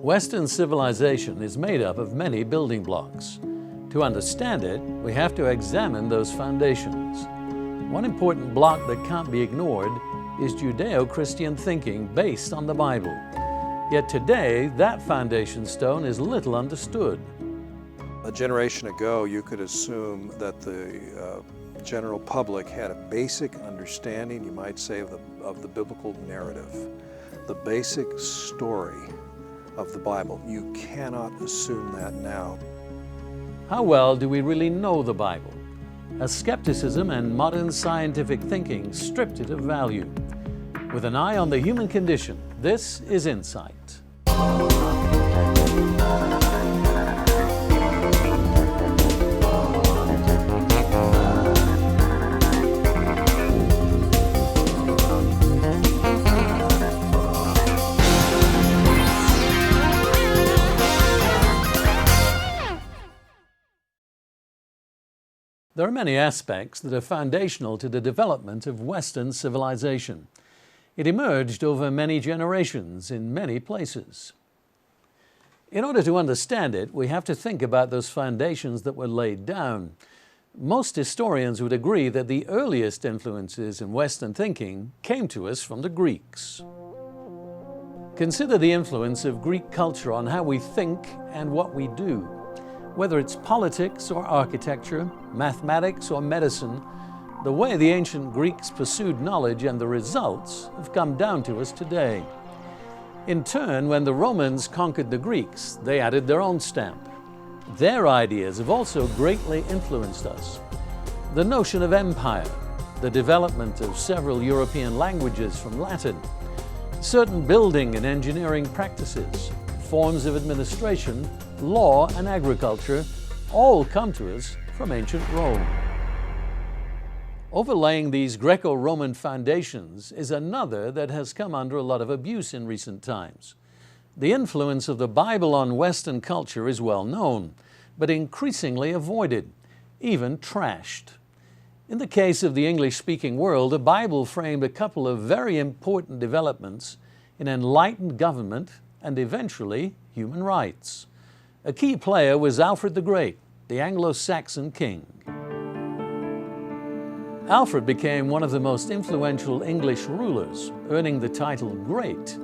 Western civilization is made up of many building blocks. To understand it, we have to examine those foundations. One important block that can't be ignored is Judeo-Christian thinking based on the Bible. Yet today, that foundation stone is little understood. A generation ago, you could assume that the general public had a basic understanding, you might say, of the biblical narrative, the basic story of the Bible. You cannot assume that now. How well do we really know the Bible? Has skepticism and modern scientific thinking stripped it of value? With an eye on the human condition, this is Insight. There are many aspects that are foundational to the development of Western civilization. It emerged over many generations in many places. In order to understand it, we have to think about those foundations that were laid down. Most historians would agree that the earliest influences in Western thinking came to us from the Greeks. Consider the influence of Greek culture on how we think and what we do. Whether it's politics or architecture, mathematics or medicine, the way the ancient Greeks pursued knowledge and the results have come down to us today. In turn, when the Romans conquered the Greeks, they added their own stamp. Their ideas have also greatly influenced us. The notion of empire, the development of several European languages from Latin, certain building and engineering practices, forms of administration, law and agriculture all come to us from ancient Rome. Overlaying these Greco-Roman foundations is another that has come under a lot of abuse in recent times. The influence of the Bible on Western culture is well known, but increasingly avoided, even trashed. In the case of the English-speaking world, the Bible framed a couple of very important developments in enlightened government and eventually human rights. A key player was Alfred the Great, the Anglo-Saxon king. Alfred became one of the most influential English rulers, earning the title Great.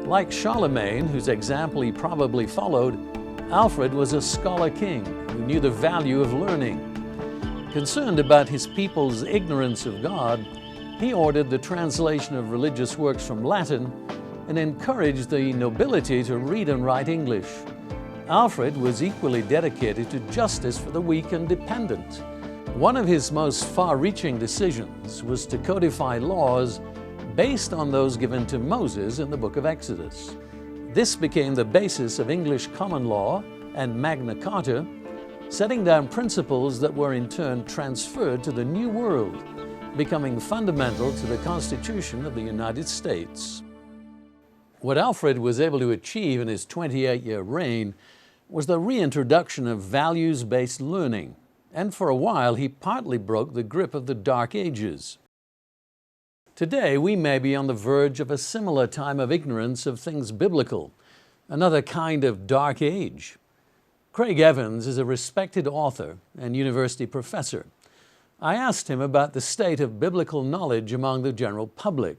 Like Charlemagne, whose example he probably followed, Alfred was a scholar king who knew the value of learning. Concerned about his people's ignorance of God, he ordered the translation of religious works from Latin and encouraged the nobility to read and write English. Alfred was equally dedicated to justice for the weak and dependent. One of his most far-reaching decisions was to codify laws based on those given to Moses in the book of Exodus. This became the basis of English common law and Magna Carta, setting down principles that were in turn transferred to the New World, becoming fundamental to the Constitution of the United States. What Alfred was able to achieve in his 28-year reign was the reintroduction of values-based learning, and for a while he partly broke the grip of the Dark Ages. Today we may be on the verge of a similar time of ignorance of things biblical, another kind of dark age. Craig Evans is a respected author and university professor. I asked him about the state of biblical knowledge among the general public.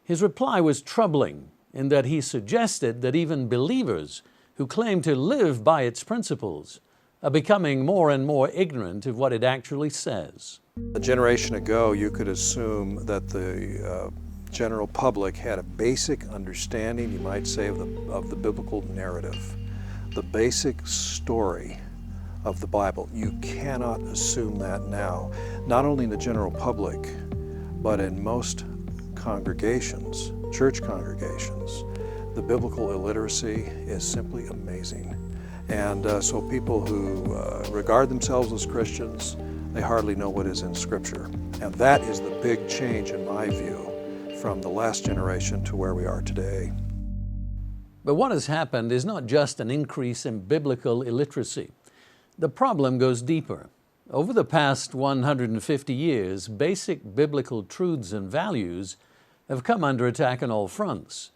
His reply was troubling, in that he suggested that even believers who claim to live by its principles are becoming more and more ignorant of what it actually says. A generation ago, you could assume that the general public had a basic understanding, you might say, of the biblical narrative, the basic story of the Bible. You cannot assume that now, not only in the general public, but in most congregations, church congregations. The biblical illiteracy is simply amazing. And so people who regard themselves as Christians, they hardly know what is in Scripture. And that is the big change, in my view, from the last generation to where we are today. But what has happened is not just an increase in biblical illiteracy. The problem goes deeper. Over the past 150 years, basic biblical truths and values have come under attack on all fronts.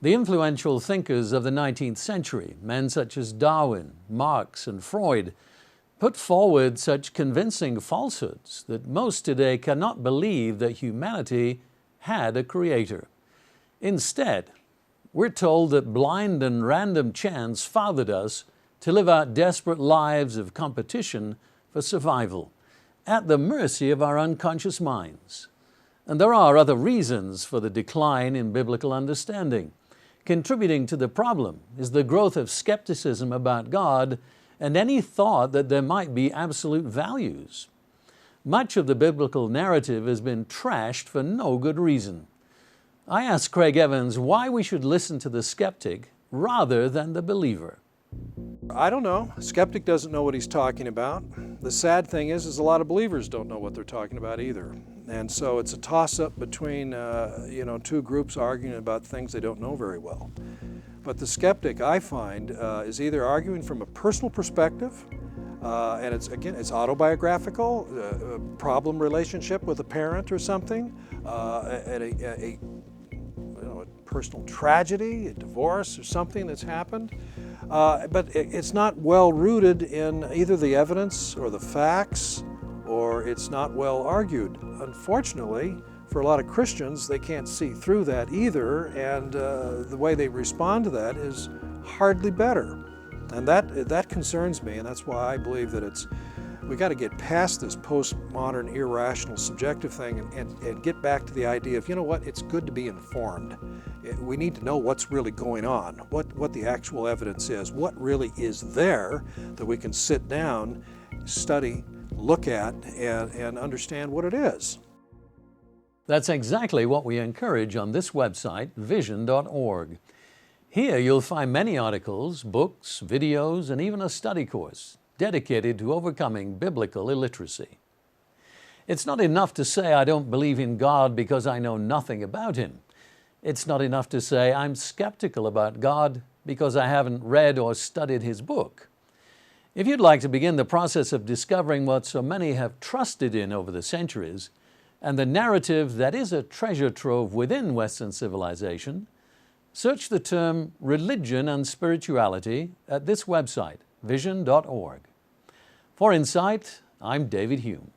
The influential thinkers of the 19th century, men such as Darwin, Marx, and Freud, put forward such convincing falsehoods that most today cannot believe that humanity had a creator. Instead, we're told that blind and random chance fathered us to live out desperate lives of competition for survival, at the mercy of our unconscious minds. And there are other reasons for the decline in biblical understanding. Contributing to the problem is the growth of skepticism about God and any thought that there might be absolute values. Much of the biblical narrative has been trashed for no good reason. I asked Craig Evans why we should listen to the skeptic rather than the believer. I don't know. A skeptic doesn't know what he's talking about. The sad thing is a lot of believers don't know what they're talking about either. And so it's a toss-up between two groups arguing about things they don't know very well. But the skeptic, I find, is either arguing from a personal perspective, and it's autobiographical, a problem relationship with a parent or something, a personal tragedy, a divorce or something that's happened. But it's not well rooted in either the evidence or the facts, or it's not well argued. Unfortunately, for a lot of Christians, they can't see through that either, and the way they respond to that is hardly better. And that concerns me, and that's why I believe that we got to get past this postmodern irrational subjective thing and get back to the idea of, you know what, it's good to be informed. We need to know what's really going on, what the actual evidence is, what really is there that we can sit down, study, look at, and understand what it is. That's exactly what we encourage on this website, vision.org. Here you'll find many articles, books, videos, and even a study course dedicated to overcoming biblical illiteracy. It's not enough to say I don't believe in God because I know nothing about Him. It's not enough to say I'm skeptical about God because I haven't read or studied His book. If you'd like to begin the process of discovering what so many have trusted in over the centuries, and the narrative that is a treasure trove within Western civilization, search the term religion and spirituality at this website, vision.org. For Insight, I'm David Hulme.